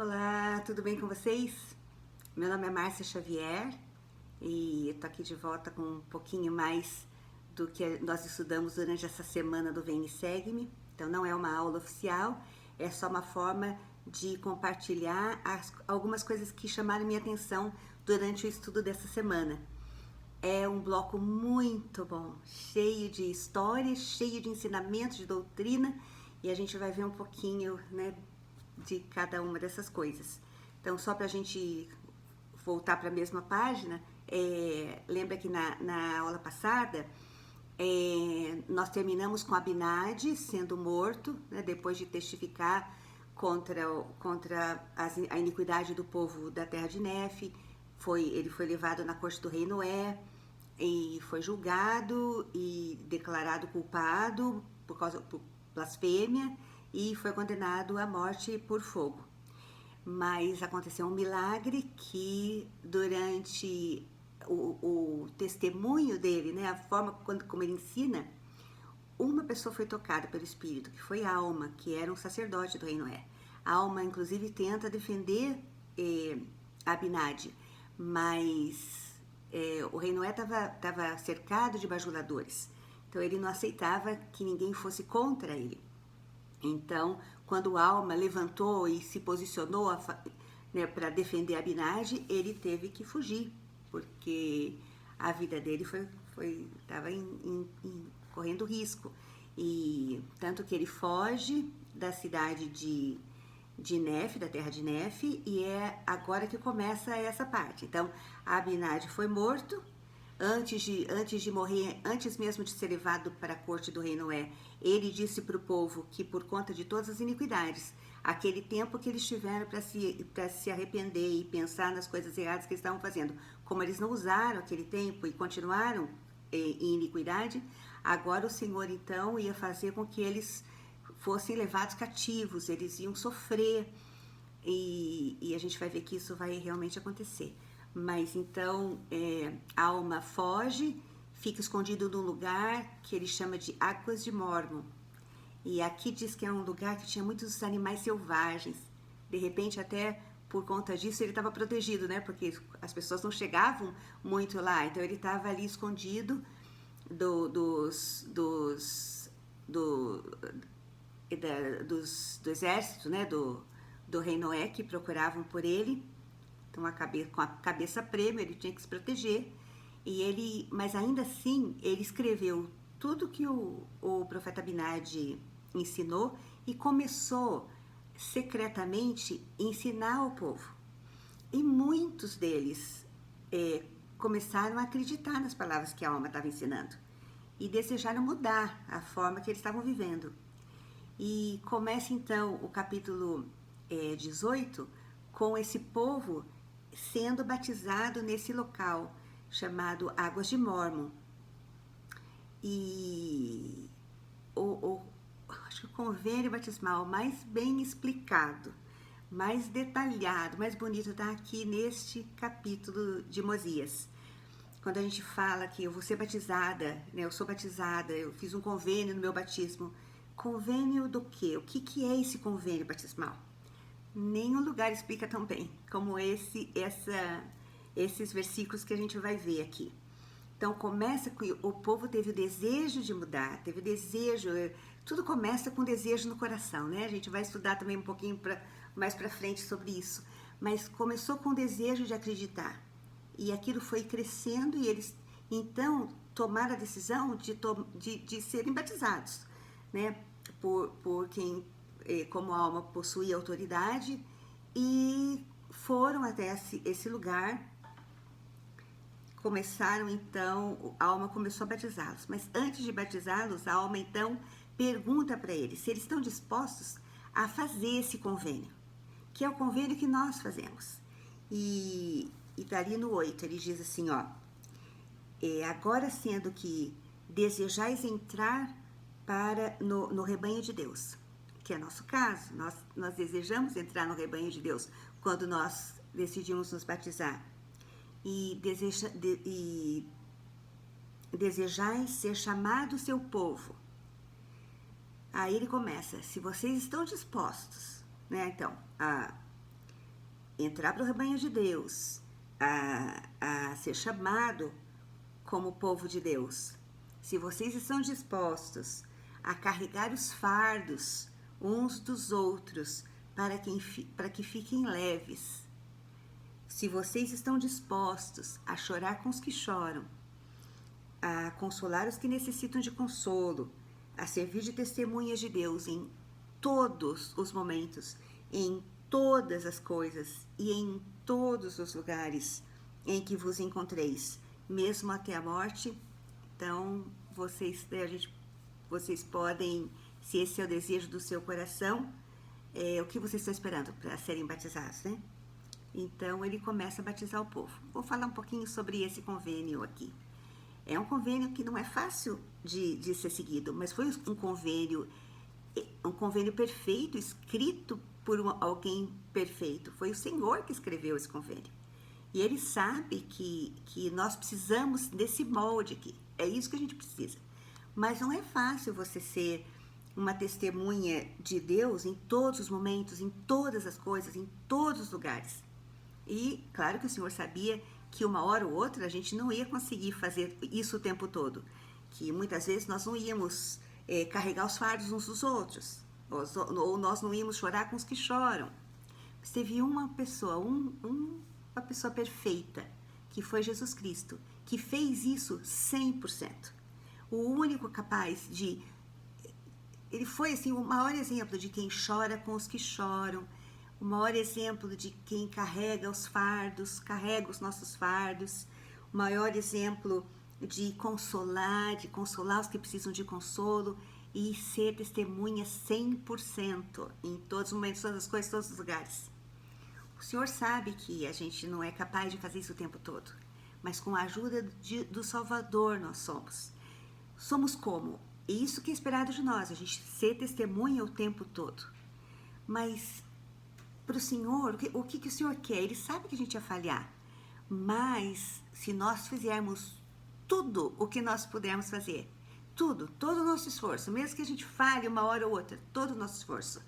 Olá, tudo bem com vocês? Meu nome é Márcia Xavier e eu tô aqui de volta com um pouquinho mais do que nós estudamos durante essa semana do Vem e Segue-me. Então não é uma aula oficial, é só uma forma de compartilhar algumas coisas que chamaram minha atenção durante o estudo dessa semana. É um bloco muito bom, cheio de histórias, cheio de ensinamentos, de doutrina, e a gente vai ver um pouquinho, né, de cada uma dessas coisas. Então, só para a gente voltar para a mesma página, lembra que na aula passada nós terminamos com Abinadi sendo morto, né, depois de testificar contra a iniquidade do povo da terra de Nefe. Ele foi levado na corte do rei Noé e foi julgado e declarado culpado por blasfêmia e foi condenado à morte por fogo. Mas aconteceu um milagre que durante o testemunho dele, né, a forma como ele ensina, uma pessoa foi tocada pelo Espírito, que foi Alma, que era um sacerdote do rei Noé. Alma, inclusive, tenta defender Abinadi, mas o rei Noé estava cercado de bajuladores, então ele não aceitava que ninguém fosse contra ele. Então, quando Alma levantou e se posicionou né, para defender Abinadi, ele teve que fugir, porque a vida dele estava correndo risco. E tanto que ele foge da cidade de Nefe, da terra de Nefe, e é agora que começa essa parte. Então, Abinadi foi morto. Antes de morrer, antes mesmo de ser levado para a corte do rei Noé, ele disse para o povo que por conta de todas as iniquidades, aquele tempo que eles tiveram para se arrepender e pensar nas coisas erradas que eles estavam fazendo, como eles não usaram aquele tempo e continuaram em iniquidade, agora o Senhor então ia fazer com que eles fossem levados cativos, eles iam sofrer, e a gente vai ver que isso vai realmente acontecer. Mas então Alma foge, fica escondido num lugar que ele chama de Águas de Mormon. E aqui diz que é um lugar que tinha muitos animais selvagens. De repente, até por conta disso, ele estava protegido, né? Porque as pessoas não chegavam muito lá. Então, ele estava ali escondido do exército, né? Do rei Noé, que procuravam por ele. Então, com a cabeça prêmio, ele tinha que se proteger. Mas ainda assim, ele escreveu tudo que o profeta Abinadi ensinou e começou secretamente a ensinar ao povo. E muitos deles começaram a acreditar nas palavras que a Alma estava ensinando e desejaram mudar a forma que eles estavam vivendo. E começa então o capítulo 18 com esse povo sendo batizado nesse local chamado Águas de Mormon. E acho que o convênio batismal mais bem explicado, mais detalhado, mais bonito está aqui neste capítulo de Mosias. Quando a gente fala que eu vou ser batizada, né, eu sou batizada, eu fiz um convênio no meu batismo. Convênio do quê? O que é esse convênio batismal? Nenhum lugar explica tão bem como esses versículos que a gente vai ver aqui. Então começa com o povo teve o desejo de mudar, teve o desejo, tudo começa com desejo no coração, né? A gente vai estudar também um pouquinho mais para frente sobre isso, mas começou com o desejo de acreditar e aquilo foi crescendo e eles então tomaram a decisão de serem batizados, né? Por quem como Alma possuía autoridade e foram até esse lugar. Começaram então, a Alma começou a batizá-los, mas antes de batizá-los, a Alma então pergunta para eles se eles estão dispostos a fazer esse convênio, que é o convênio que nós fazemos. E tá ali no 8, ele diz assim, ó, agora sendo que desejais entrar no rebanho de Deus, que é nosso caso, nós desejamos entrar no rebanho de Deus quando nós decidimos nos batizar. E desejais ser chamado seu povo. Aí ele começa, se vocês estão dispostos, né, então, entrar para o rebanho de Deus, a ser chamado como povo de Deus, se vocês estão dispostos a carregar os fardos uns dos outros para que fiquem leves, se vocês estão dispostos a chorar com os que choram, a consolar os que necessitam de consolo, a servir de testemunhas de Deus em todos os momentos, em todas as coisas e em todos os lugares em que vos encontreis, mesmo até a morte. Então, vocês podem, se esse é o desejo do seu coração, o que vocês estão esperando para serem batizados, né? Então, ele começa a batizar o povo. Vou falar um pouquinho sobre esse convênio aqui. É um convênio que não é fácil de ser seguido, mas foi um convênio perfeito, escrito por alguém perfeito. Foi o Senhor que escreveu esse convênio. E ele sabe que nós precisamos desse molde aqui. É isso que a gente precisa. Mas não é fácil você ser uma testemunha de Deus em todos os momentos, em todas as coisas, em todos os lugares. E claro que o Senhor sabia que uma hora ou outra a gente não ia conseguir fazer isso o tempo todo. Que muitas vezes nós não íamos carregar os fardos uns dos outros. Ou nós não íamos chorar com os que choram. Mas teve uma pessoa, uma pessoa perfeita, que foi Jesus Cristo, que fez isso 100%. O único capaz de... Ele foi assim, o maior exemplo de quem chora com os que choram, o maior exemplo de quem carrega os fardos, carrega os nossos fardos, o maior exemplo de consolar os que precisam de consolo e ser testemunha 100% em todos os momentos, todas as coisas, todos os lugares. O Senhor sabe que a gente não é capaz de fazer isso o tempo todo, mas com a ajuda do Salvador nós somos. Somos como? Isso que é esperado de nós, a gente ser testemunha o tempo todo. Mas para o Senhor, o que o Senhor quer? Ele sabe que a gente ia falhar, mas se nós fizermos tudo o que nós pudermos fazer, todo o nosso esforço, mesmo que a gente falhe uma hora ou outra, todo o nosso esforço,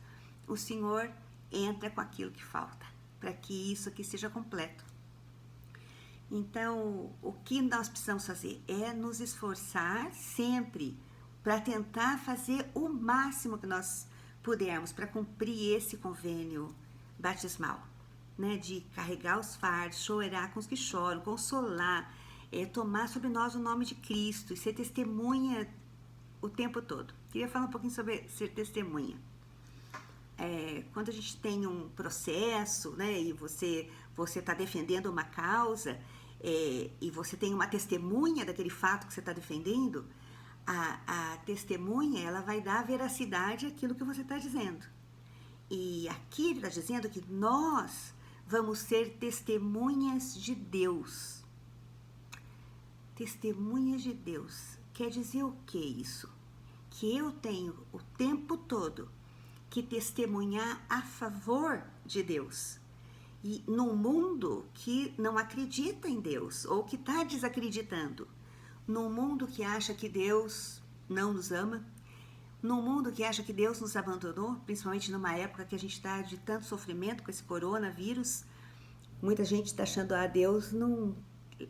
o Senhor entra com aquilo que falta, para que isso aqui seja completo. Então, o que nós precisamos fazer é nos esforçar sempre para tentar fazer o máximo que nós pudermos para cumprir esse convênio batismal, né? De carregar os fardos, chorar com os que choram, consolar, tomar sobre nós o nome de Cristo e ser testemunha o tempo todo. Queria falar um pouquinho sobre ser testemunha. Quando a gente tem um processo, né, e você está defendendo uma causa, e você tem uma testemunha daquele fato que você está defendendo, a testemunha, ela vai dar veracidade àquilo que você está dizendo. E aqui ele está dizendo que nós vamos ser testemunhas de Deus. Testemunhas de Deus. Quer dizer o que isso? Que eu tenho o tempo todo que testemunhar a favor de Deus. E num mundo que não acredita em Deus, ou que está desacreditando, num mundo que acha que Deus não nos ama, num mundo que acha que Deus nos abandonou, principalmente numa época que a gente está de tanto sofrimento com esse coronavírus, muita gente está achando que Deus não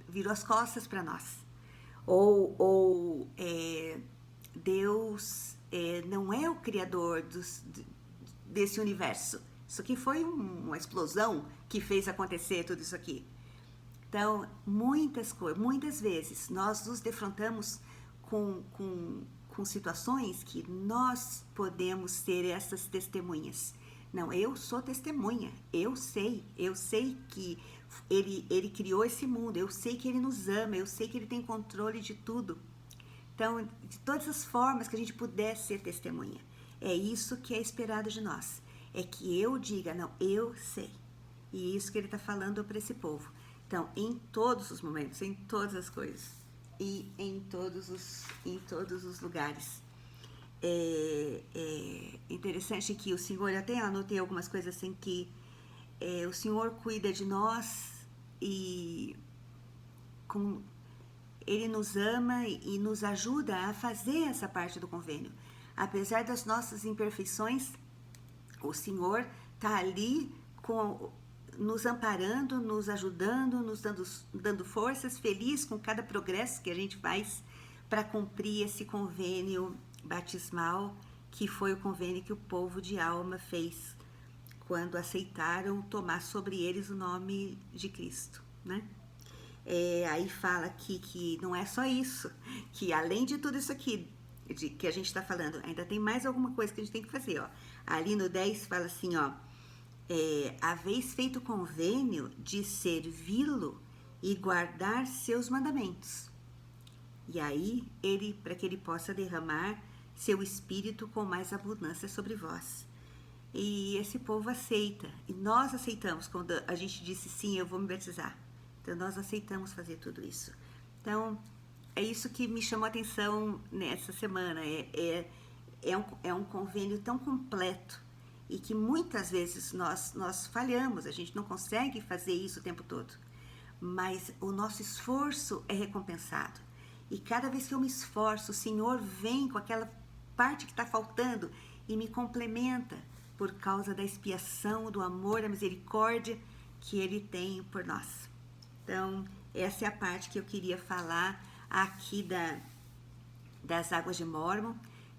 virou as costas para nós. Ou Deus não é o criador desse universo. Isso aqui foi uma explosão que fez acontecer tudo isso aqui. Então, muitas vezes nós nos defrontamos com situações que nós podemos ser essas testemunhas. Não, eu sou testemunha, eu sei que ele criou esse mundo, eu sei que ele nos ama, eu sei que ele tem controle de tudo. Então, de todas as formas que a gente puder ser testemunha, é isso que é esperado de nós. É que eu diga, não, eu sei. E é isso que ele está falando para esse povo. Então, em todos os momentos, em todas as coisas e em todos os lugares. É interessante que o Senhor, até anotei algumas coisas assim, que o Senhor cuida de nós e Ele nos ama e nos ajuda a fazer essa parte do convênio. Apesar das nossas imperfeições, o Senhor está ali nos amparando, nos ajudando, nos dando forças, feliz com cada progresso que a gente faz para cumprir esse convênio batismal, que foi o convênio que o povo de Alma fez quando aceitaram tomar sobre eles o nome de Cristo, né? Aí fala aqui que não é só isso, que além de tudo isso aqui que a gente está falando, ainda tem mais alguma coisa que a gente tem que fazer, ó. Ali no 10 fala assim, ó, haveis feito convênio de servi-lo e guardar seus mandamentos. E aí, para que ele possa derramar seu espírito com mais abundância sobre vós. E esse povo aceita, e nós aceitamos, quando a gente disse sim, eu vou me batizar. Então, nós aceitamos fazer tudo isso. Então, é isso que me chamou a atenção nessa semana, é um convênio tão completo, e que muitas vezes nós falhamos, a gente não consegue fazer isso o tempo todo, mas o nosso esforço é recompensado. E cada vez que eu me esforço, o Senhor vem com aquela parte que está faltando e me complementa por causa da expiação, do amor, da misericórdia que Ele tem por nós. Então, essa é a parte que eu queria falar aqui das águas de Mórmon.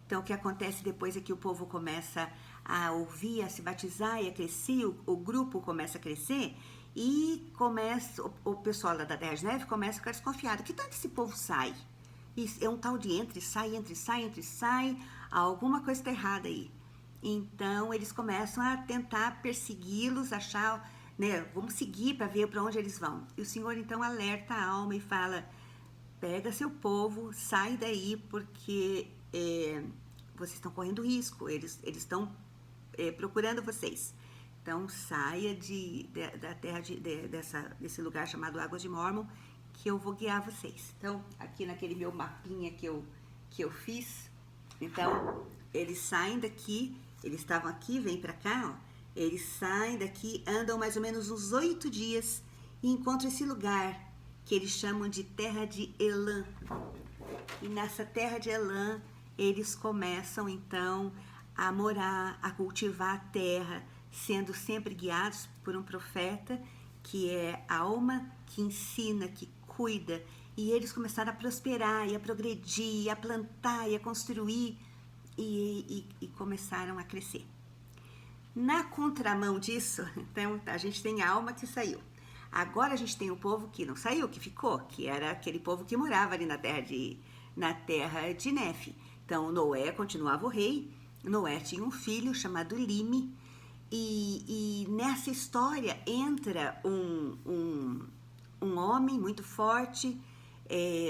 Então, o que acontece depois é que o povo começa a ouvir, a se batizar e a crescer, o grupo começa a crescer, e começa, o pessoal lá da Terra de Neve começa a ficar desconfiado. Que tanto esse povo sai? É um tal de entre, sai, alguma coisa está errada aí. Então, eles começam a tentar persegui-los, achar, né, vamos seguir para ver para onde eles vão. E o Senhor, então, alerta a alma e fala, pega seu povo, sai daí, porque vocês estão correndo risco, eles estão procurando vocês. Então, saia da terra desse lugar chamado Águas de Mórmon, que eu vou guiar vocês. Então, aqui naquele meu mapinha que eu fiz, então, eles saem daqui, eles estavam aqui, vêm para cá, ó, eles saem daqui, andam mais ou menos uns 8 dias e encontram esse lugar que eles chamam de Terra de Elã. E nessa Terra de Elã, eles começam, então, a morar, a cultivar a terra, sendo sempre guiados por um profeta, que é alma, que ensina, que cuida. E eles começaram a prosperar, e a progredir, e a plantar, e a construir, e começaram a crescer. Na contramão disso, então, a gente tem a alma que saiu. Agora a gente tem o povo que não saiu, que ficou, que era aquele povo que morava ali na terra de Nefe. Então, Noé continuava o rei. Noé tinha um filho chamado Lime, e nessa história entra um homem muito forte,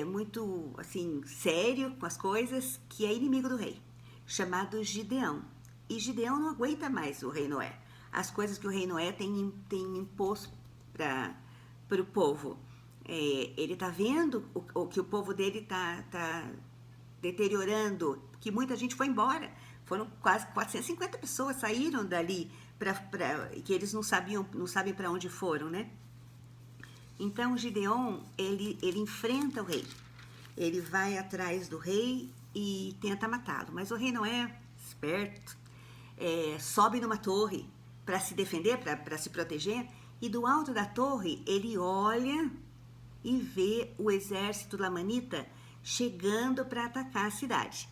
muito assim, sério com as coisas, que é inimigo do rei, chamado Gideão. E Gideão não aguenta mais o rei Noé. As coisas que o rei Noé tem imposto para o povo. Ele está vendo o que o povo dele está deteriorando, que muita gente foi embora. Foram quase 450 pessoas saíram dali, que eles não sabem para onde foram, né? Então, Gideão, ele enfrenta o rei. Ele vai atrás do rei e tenta matá-lo. Mas o rei não é esperto. Sobe numa torre para se defender, para se proteger. E do alto da torre, ele olha e vê o exército lamanita chegando para atacar a cidade.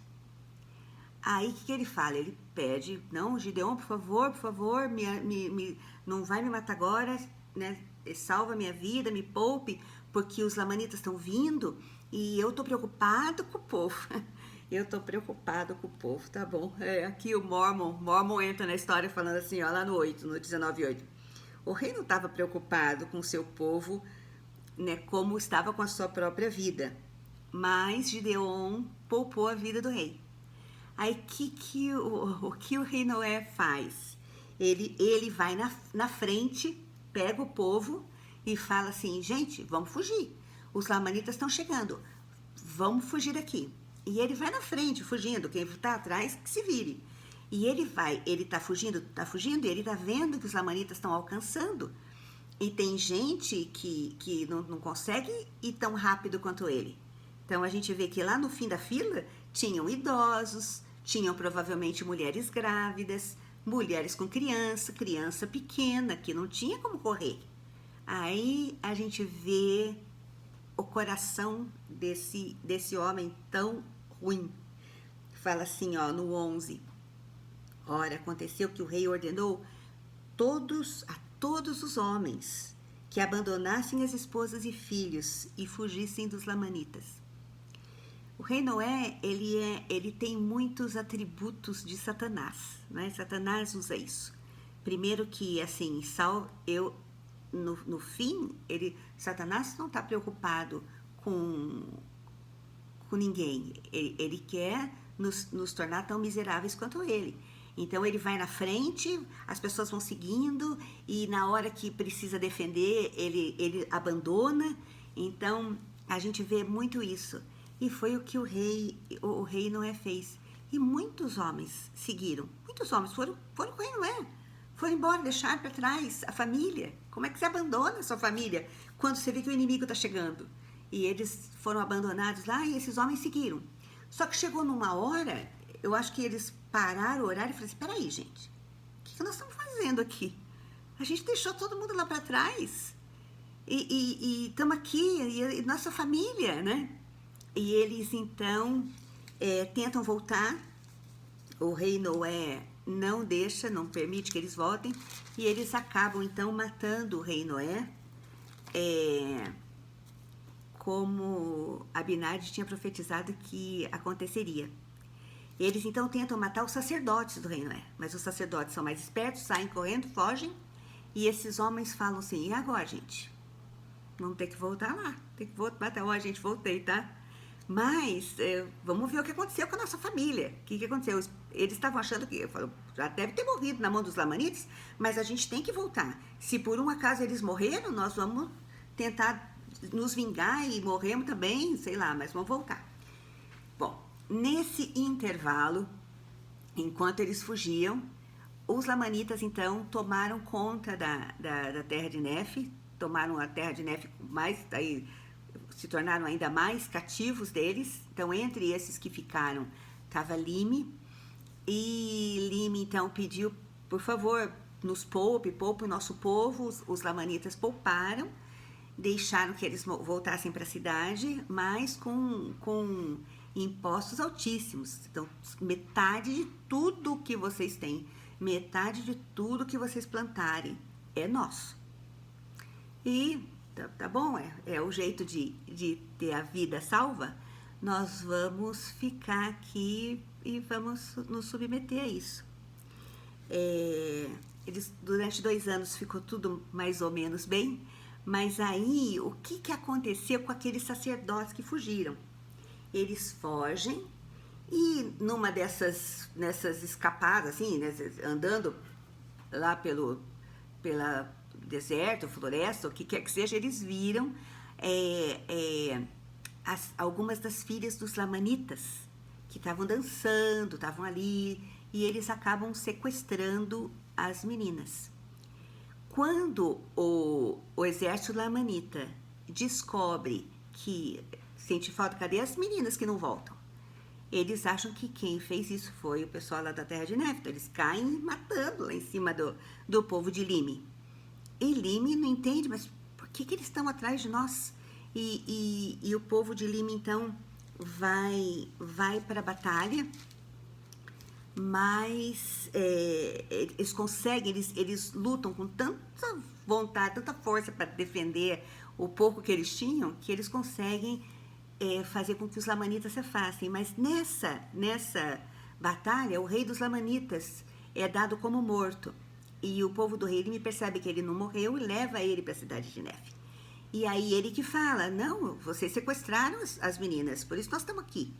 Aí, o que ele fala? Ele pede, não, Gideão, por favor, não vai me matar agora, né? Salva minha vida, me poupe, porque os lamanitas estão vindo e eu tô preocupado com o povo. Eu tô preocupado com o povo, tá bom? Aqui o Mormon entra na história falando assim, ó, lá no 19:8. O rei não estava preocupado com o seu povo, né, como estava com a sua própria vida, mas Gideão poupou a vida do rei. Aí, o que o rei Noé faz? Ele vai na frente, pega o povo e fala assim, gente, vamos fugir. Os lamanitas estão chegando, vamos fugir daqui. E ele vai na frente, fugindo, quem está atrás, que se vire. E ele está fugindo, e ele está vendo que os lamanitas estão alcançando. E tem gente que não consegue ir tão rápido quanto ele. Então, a gente vê que lá no fim da fila, tinham idosos, tinham provavelmente mulheres grávidas, mulheres com criança, criança pequena, que não tinha como correr. Aí a gente vê o coração desse homem tão ruim. Fala assim, ó, no 11. Ora, aconteceu que o rei ordenou a todos os homens que abandonassem as esposas e filhos e fugissem dos lamanitas. O rei Noé, ele tem muitos atributos de Satanás, né? Satanás usa isso. Primeiro que, assim, no fim, Satanás não está preocupado com ninguém. Ele quer nos tornar tão miseráveis quanto ele. Então ele vai na frente, as pessoas vão seguindo e na hora que precisa defender, ele abandona. Então a gente vê muito isso. E foi o que o rei Noé fez. E muitos homens seguiram. Muitos homens foram com o rei Noé. Foram embora, deixar para trás a família. Como é que você abandona a sua família quando você vê que o inimigo está chegando? E eles foram abandonados lá e esses homens seguiram. Só que chegou numa hora, eu acho que eles pararam, oraram e falaram assim, peraí, gente, o que nós estamos fazendo aqui? A gente deixou todo mundo lá para trás e estamos aqui, e nossa família, né? E eles, então, tentam voltar. O rei Noé não deixa, não permite que eles voltem. E eles acabam, então, matando o rei Noé. Como Abinadi tinha profetizado que aconteceria. Eles, então, tentam matar os sacerdotes do rei Noé. Mas os sacerdotes são mais espertos, saem correndo, fogem. E esses homens falam assim, e agora, gente? Vamos ter que voltar lá. Tem que voltar, ó, gente, voltei, tá? Mas vamos ver o que aconteceu com a nossa família. O que aconteceu? Eles estavam achando que já deve ter morrido na mão dos lamanitas, mas a gente tem que voltar. Se por um acaso eles morreram, nós vamos tentar nos vingar e morremos também, sei lá, mas vamos voltar. Bom, nesse intervalo, enquanto eles fugiam, os lamanitas então tomaram conta da terra de Nefe, tomaram a terra de Nefe mais, aí se tornaram ainda mais cativos deles. Então, entre esses que ficaram, estava Lime. E Lime, então, pediu, por favor, nos poupe o nosso povo. Os lamanitas pouparam, deixaram que eles voltassem para a cidade, mas com impostos altíssimos. Então, metade de tudo que vocês têm, metade de tudo que vocês plantarem é nosso. E tá bom, é o jeito de ter a vida salva, nós vamos ficar aqui e vamos nos submeter a isso. Eles, durante 2 anos ficou tudo mais ou menos bem, mas aí o que aconteceu com aqueles sacerdotes que fugiram? Eles fogem e nessas escapadas, assim, andando lá pela deserto, floresta, o que quer que seja, eles viram algumas das filhas dos lamanitas que estavam dançando, estavam ali, e eles acabam sequestrando as meninas. Quando o exército lamanita descobre que sente falta, cadê as meninas que não voltam? Eles acham que quem fez isso foi o pessoal lá da terra de Nefe, então eles caem matando lá em cima do povo de Lime. E Lime não entende, mas por que eles estão atrás de nós? E o povo de Lime, então, vai para a batalha, mas eles conseguem, eles lutam com tanta vontade, tanta força para defender o pouco que eles tinham, que eles conseguem fazer com que os lamanitas se afastem. Mas nessa batalha, o rei dos lamanitas é dado como morto. E o povo do rei Lime percebe que ele não morreu e leva ele para a cidade de Nefe. E aí ele que fala, não, vocês sequestraram as meninas, por isso nós estamos aqui.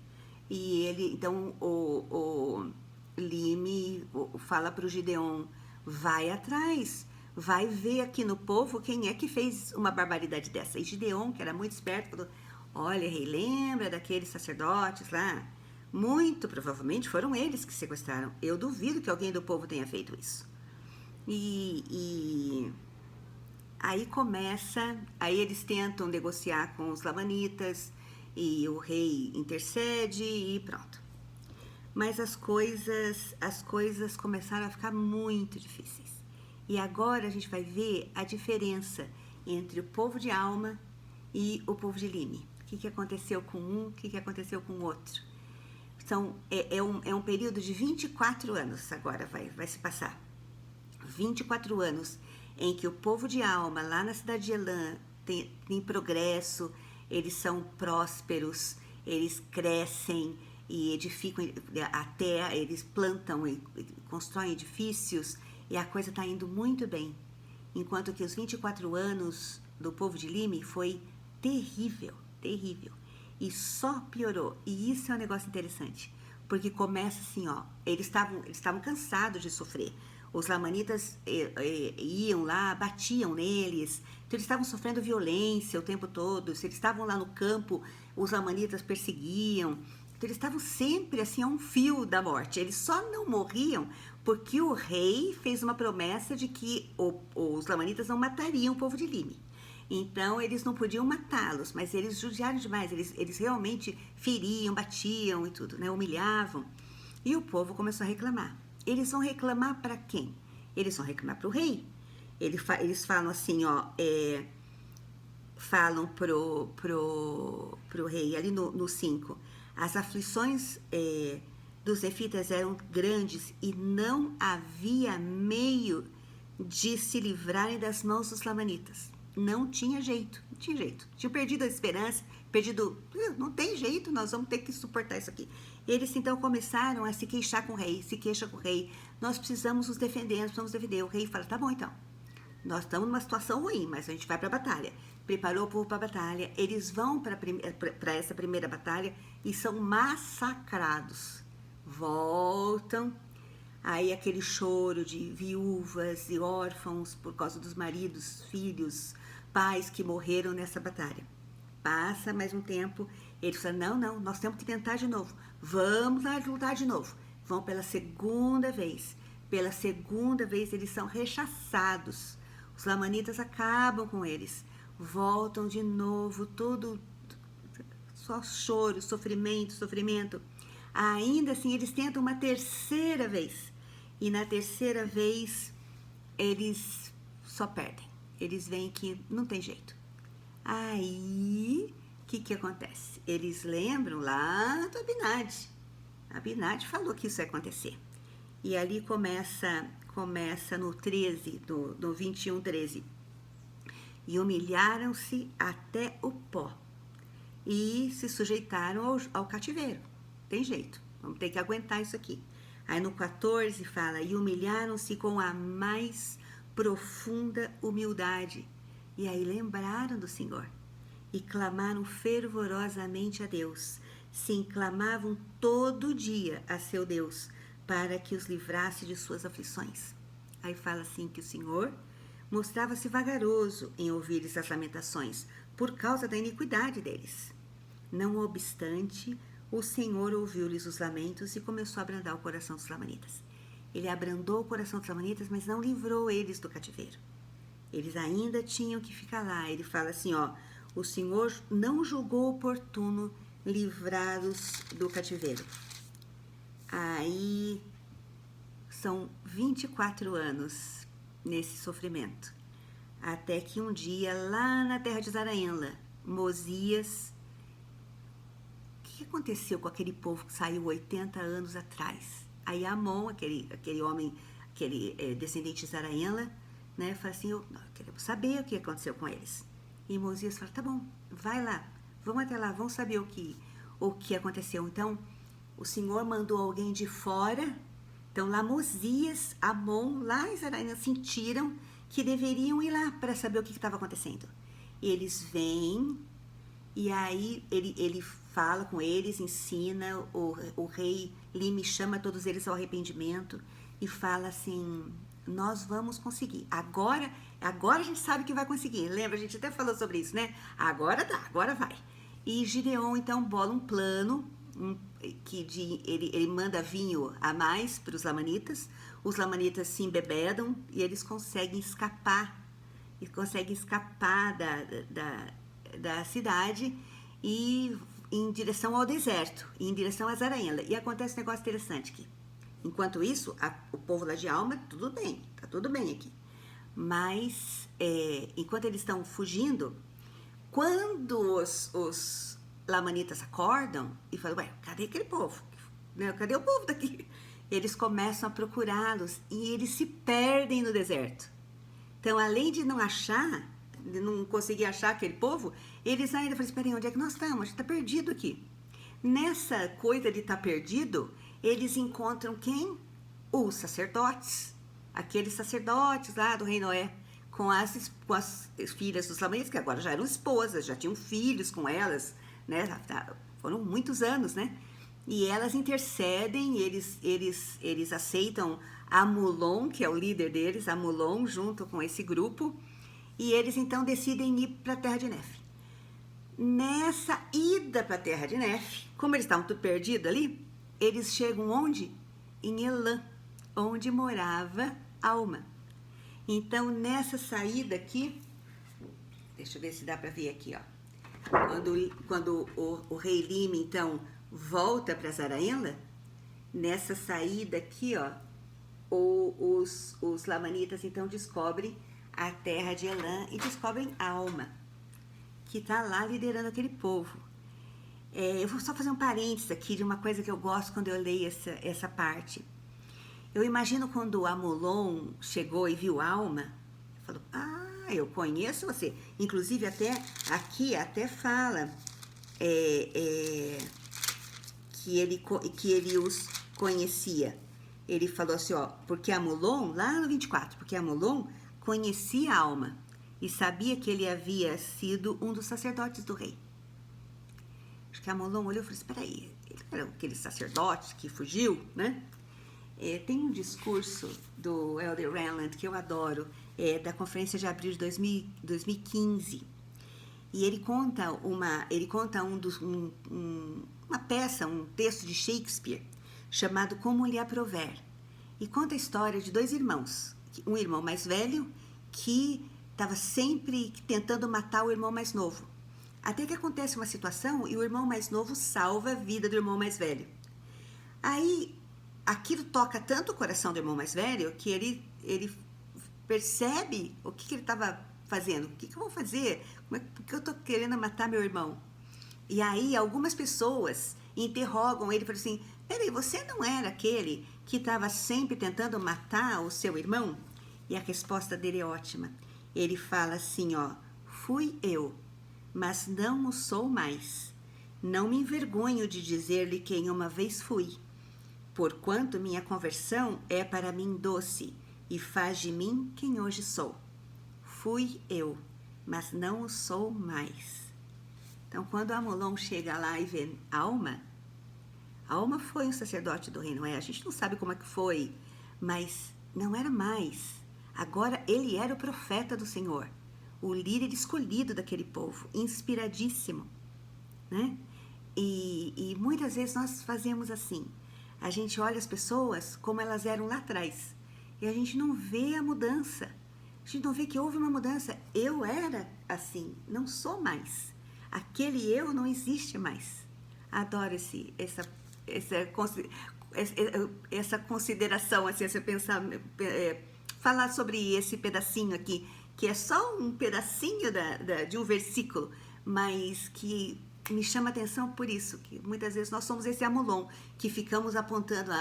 E ele, então, o Lime fala para o Gideon, vai atrás, vai ver aqui no povo quem é que fez uma barbaridade dessa. E Gideon, que era muito esperto, falou, olha, rei, lembra daqueles sacerdotes lá? Muito provavelmente foram eles que sequestraram. Eu duvido que alguém do povo tenha feito isso. E aí aí eles tentam negociar com os lamanitas e o rei intercede e pronto. mas as coisas começaram a ficar muito difíceis. E agora a gente vai ver a diferença entre o povo de Alma e o povo de Lime. O que aconteceu com um, o que aconteceu com o outro. É um período de 24 anos agora vai se passar. 24 anos em que o povo de Alma, lá na cidade de Elã, tem progresso, eles são prósperos, eles crescem e edificam a terra, eles plantam e constroem edifícios e a coisa está indo muito bem. Enquanto que os 24 anos do povo de Lime foi terrível, terrível. E só piorou. E isso é um negócio interessante, porque começa assim, ó, eles estavam cansados de sofrer. Os lamanitas iam lá, batiam neles, então eles estavam sofrendo violência o tempo todo. Se eles estavam lá no campo, os lamanitas perseguiam. Então eles estavam sempre assim a um fio da morte. Eles só não morriam porque o rei fez uma promessa de que os lamanitas não matariam o povo de Lime. Então eles não podiam matá-los, mas eles judiaram demais. Eles realmente feriam, batiam e tudo, né? Humilhavam. E o povo começou a reclamar. Eles vão reclamar para quem? Eles vão reclamar para o rei. Eles falam assim, ó, falam pro rei, ali no 5, as aflições dos efitas eram grandes e não havia meio de se livrarem das mãos dos lamanitas. Não tinha jeito, não tinha jeito. Tinham perdido a esperança, não tem jeito, nós vamos ter que suportar isso aqui. Eles então começaram a se queixar com o rei, nós precisamos nos defender, O rei fala, tá bom então, nós estamos numa situação ruim, mas a gente vai para a batalha. Preparou o povo para a batalha, eles vão para essa primeira batalha e são massacrados. Voltam, aí aquele choro de viúvas e órfãos por causa dos maridos, filhos, pais que morreram nessa batalha. Passa mais um tempo, eles falam, não, nós temos que tentar de novo. Vamos lá lutar de novo. Vão pela segunda vez. Pela segunda vez eles são rechaçados. Os lamanitas acabam com eles. Voltam de novo, tudo só choro, sofrimento. Ainda assim, eles tentam uma terceira vez. E na terceira vez, eles só perdem. Eles veem que não tem jeito. Aí, o que acontece? Eles lembram lá do Abinadi. Abinadi falou que isso ia acontecer. E ali começa no 13, no 21, 13. E humilharam-se até o pó. E se sujeitaram ao cativeiro. Tem jeito, vamos ter que aguentar isso aqui. Aí no 14 fala, e humilharam-se com a mais profunda humildade. E aí lembraram do Senhor e clamaram fervorosamente a Deus. Sim, clamavam todo dia a seu Deus para que os livrasse de suas aflições. Aí fala assim que o Senhor mostrava-se vagaroso em ouvir as lamentações por causa da iniquidade deles. Não obstante, o Senhor ouviu-lhes os lamentos e começou a abrandar o coração dos lamanitas. Ele abrandou o coração dos lamanitas, mas não livrou eles do cativeiro. Eles ainda tinham que ficar lá. Ele fala assim, ó, o Senhor não julgou oportuno livrá-los do cativeiro. Aí são 24 anos nesse sofrimento. Até que um dia, lá na terra de Zaraenla, Mosias... O que aconteceu com aquele povo que saiu 80 anos atrás? Aí Amon, aquele homem, descendente de Zaraenla, né, fala assim, nós queremos saber o que aconteceu com eles. E Mosias fala, tá bom, vai lá, vamos até lá, vamos saber o que aconteceu. Então, o Senhor mandou alguém de fora. Então, lá Mosias, Amon, lá em Zaraenla, sentiram que deveriam ir lá para saber o que estava acontecendo. E eles vêm, e aí ele fala com eles, ensina, o rei Lime chama todos eles ao arrependimento e fala assim, nós vamos conseguir. Agora a gente sabe que vai conseguir. Lembra? A gente até falou sobre isso, né? Agora dá, agora vai. E Gideon, então, bola um plano, ele manda vinho a mais para os lamanitas. Os lamanitas se embebedam e eles conseguem escapar. Da cidade e em direção ao deserto, em direção a Zarahemla. E acontece um negócio interessante aqui. Enquanto isso, o povo lá de Alma, tudo bem, tá tudo bem aqui. Mas, enquanto eles estão fugindo, quando os lamanitas acordam e falam, ué, cadê aquele povo? Cadê o povo daqui? Eles começam a procurá-los e eles se perdem no deserto. Então, além de não achar, de não conseguir achar aquele povo, eles ainda falam, espera aí, onde é que nós estamos? A gente está perdido aqui. Nessa coisa de estar perdido, eles encontram quem? Os sacerdotes. Aqueles sacerdotes lá do rei Noé, com as filhas dos lamanitas, que agora já eram esposas, já tinham filhos com elas, né? Foram muitos anos, né? E elas intercedem, eles aceitam Amulon, que é o líder deles, Amulon, junto com esse grupo, e eles então decidem ir para a terra de Nefe. Nessa ida para a terra de Nefe, como eles estavam tudo perdidos ali, eles chegam onde? Em Elã, onde morava Alma. Então, nessa saída aqui, deixa eu ver se dá para ver aqui, ó. Quando o rei Lime, então, volta para Zarahemla, nessa saída aqui, ó, os lamanitas, então, descobrem a terra de Elã e descobrem Alma, que está lá liderando aquele povo. Eu vou só fazer um parênteses aqui de uma coisa que eu gosto quando eu leio essa parte. Eu imagino quando Amulon chegou e viu Alma, falou, eu conheço você. Inclusive, aqui fala que ele os conhecia. Ele falou assim, ó, porque Amulon, lá no 24, porque Amulon conhecia Alma e sabia que ele havia sido um dos sacerdotes do rei. Acho que Amulon olhou e falou, espera aí, ele era aquele sacerdote que fugiu, né? Tem um discurso do Elder Renland que eu adoro, da conferência de abril de 2015, e ele conta uma peça, um texto de Shakespeare chamado Como lhe aprouver, e conta a história de dois irmãos, um irmão mais velho que estava sempre tentando matar o irmão mais novo, até que acontece uma situação e o irmão mais novo salva a vida do irmão mais velho. Aí aquilo toca tanto o coração do irmão mais velho que ele percebe o que ele estava fazendo. O que eu vou fazer? Por que eu estou querendo matar meu irmão? E aí algumas pessoas interrogam ele e falam assim, peraí, você não era aquele que estava sempre tentando matar o seu irmão? E a resposta dele é ótima. Ele fala assim, ó, fui eu, mas não o sou mais. Não me envergonho de dizer-lhe quem uma vez fui. Porquanto minha conversão é para mim doce, e faz de mim quem hoje sou. Fui eu, mas não o sou mais. Então, quando Amulon chega lá e vê Alma foi um sacerdote do rei Noé. A gente não sabe como é que foi, mas não era mais. Agora ele era o profeta do Senhor, o líder escolhido daquele povo, inspiradíssimo, né? E muitas vezes nós fazemos assim. A gente olha as pessoas como elas eram lá atrás e a gente não vê a mudança. A gente não vê que houve uma mudança. Eu era assim, não sou mais. Aquele eu não existe mais. Adoro essa consideração, assim, esse pensar, falar sobre esse pedacinho aqui, que é só um pedacinho de um versículo, mas que me chama atenção por isso, que muitas vezes nós somos esse Amulon, que ficamos apontando,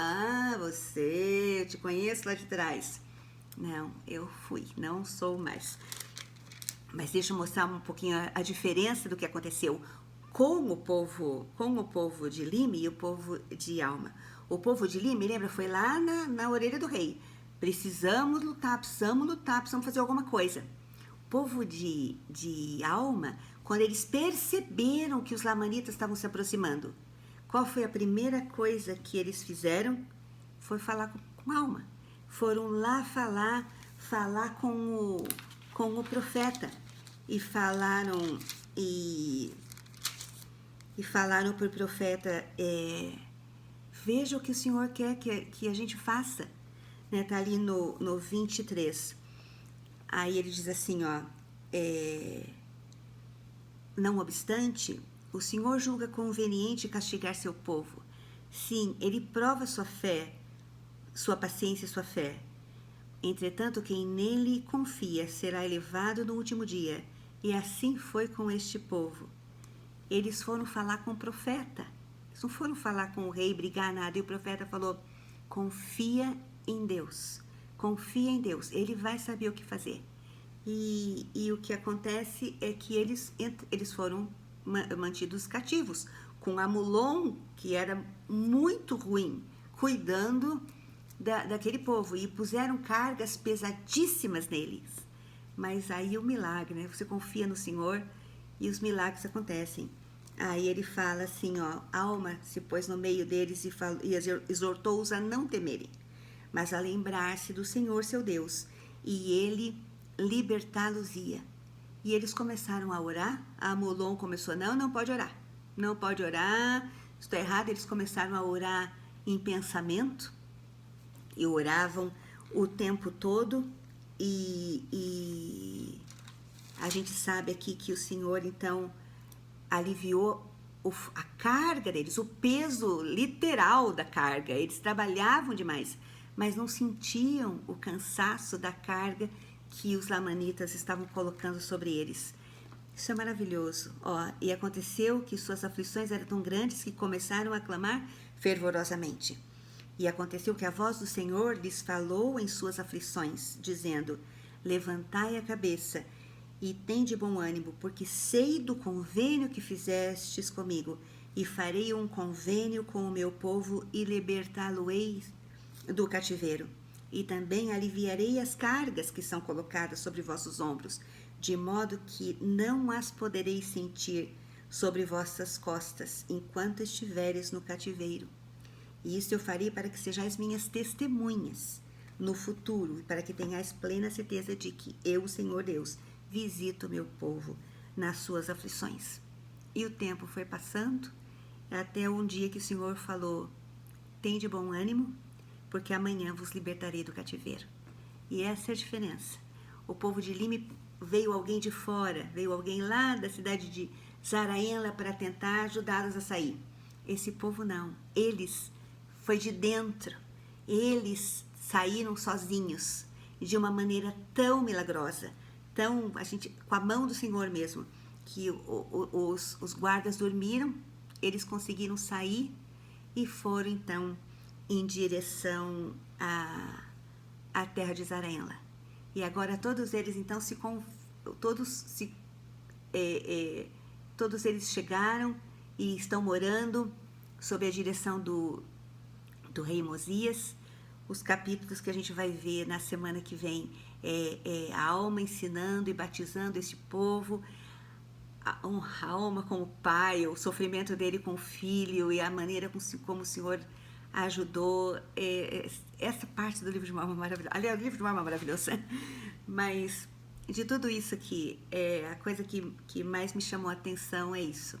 eu te conheço lá de trás. Não, eu fui, não sou mais. Mas deixa eu mostrar um pouquinho a diferença do que aconteceu com o povo de Lime e o povo de Alma. O povo de Lime, lembra, foi lá na orelha do rei. Precisamos lutar, precisamos fazer alguma coisa. O povo de Alma, quando eles perceberam que os lamanitas estavam se aproximando, qual foi a primeira coisa que eles fizeram? Foi falar com Alma. Foram lá falar com o profeta e falaram para o profeta, veja o que o Senhor quer que a gente faça, né? Tá ali no 23. Aí ele diz assim, ó, não obstante, O Senhor julga conveniente castigar seu povo. Sim, ele prova sua fé, sua paciência e sua fé. Entretanto, quem nele confia será elevado no último dia. E assim foi com este povo. Eles foram falar com o profeta. Eles não foram falar com o rei, brigar nada. E o profeta falou, confia em Deus. Confia em Deus. Ele vai saber o que fazer. E o que acontece é que eles foram mantidos cativos, com Amulon, que era muito ruim, cuidando daquele povo, e puseram cargas pesadíssimas neles. Mas aí o milagre, né? Você confia no Senhor e os milagres acontecem. Aí ele fala assim, ó, alma se pôs no meio deles e exortou-os a não temerem, mas a lembrar-se do Senhor seu Deus, e ele libertá-los-ia. E eles começaram a orar. A Amulon começou, não pode orar. Não pode orar, isso está errado. Eles começaram a orar em pensamento. E oravam o tempo todo. E a gente sabe aqui que o Senhor, então, aliviou a carga deles, o peso literal da carga. Eles trabalhavam demais, mas não sentiam o cansaço da carga que os lamanitas estavam colocando sobre eles. Isso é maravilhoso. Ó, e aconteceu que suas aflições eram tão grandes que começaram a clamar fervorosamente. E aconteceu que a voz do Senhor lhes falou em suas aflições, dizendo, levantai a cabeça e tende bom ânimo, porque sei do convênio que fizestes comigo, e farei um convênio com o meu povo e libertá-lo-ei do cativeiro. E também aliviarei as cargas que são colocadas sobre vossos ombros, de modo que não as podereis sentir sobre vossas costas, enquanto estiveres no cativeiro. E isto eu farei para que sejais minhas testemunhas no futuro, e para que tenhais plena certeza de que eu, Senhor Deus, visito o meu povo nas suas aflições. E o tempo foi passando, até um dia que o Senhor falou, tende bom ânimo, porque amanhã vos libertarei do cativeiro. E essa é a diferença. O povo de Lime, veio alguém de fora, veio alguém lá da cidade de Zaraenla para tentar ajudá-los a sair. Esse povo não, eles, foi de dentro, eles saíram sozinhos, de uma maneira tão milagrosa, tão, com a mão do Senhor mesmo, que os guardas dormiram, eles conseguiram sair e foram então em direção à terra de Zaraenla. E agora todos eles então todos eles chegaram e estão morando sob a direção do rei Mosias. Os capítulos que a gente vai ver na semana que vem é a alma ensinando e batizando esse povo, a alma com o pai, o sofrimento dele com o filho e a maneira como o Senhor ajudou. Essa parte do livro de Mormon é maravilhosa. Aliás, o livro de Mormon é maravilhoso. Mas de tudo isso aqui, a coisa que mais me chamou a atenção é isso.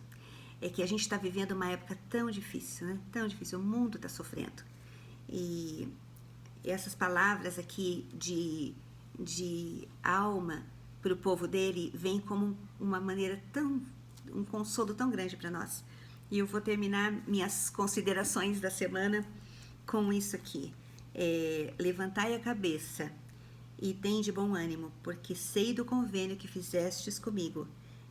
É que a gente está vivendo uma época tão difícil, né? Tão difícil, o mundo está sofrendo. E essas palavras aqui de alma para o povo dele vem como uma maneira um consolo tão grande para nós. E eu vou terminar minhas considerações da semana com isso aqui. Levantai a cabeça e tende bom ânimo, porque sei do convênio que fizestes comigo,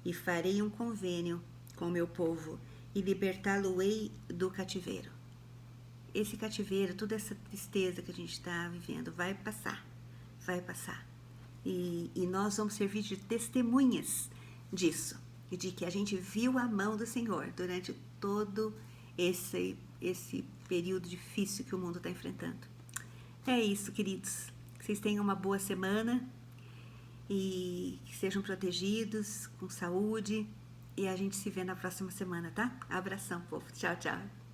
e farei um convênio com o meu povo, e libertá-lo-ei do cativeiro. Esse cativeiro, toda essa tristeza que a gente está vivendo, vai passar, vai passar. E nós vamos servir de testemunhas disso, e de que a gente viu a mão do Senhor durante todo esse período difícil que o mundo está enfrentando. É isso, queridos. Que vocês tenham uma boa semana e que sejam protegidos, com saúde. E a gente se vê na próxima semana, tá? Abração, povo. Tchau, tchau.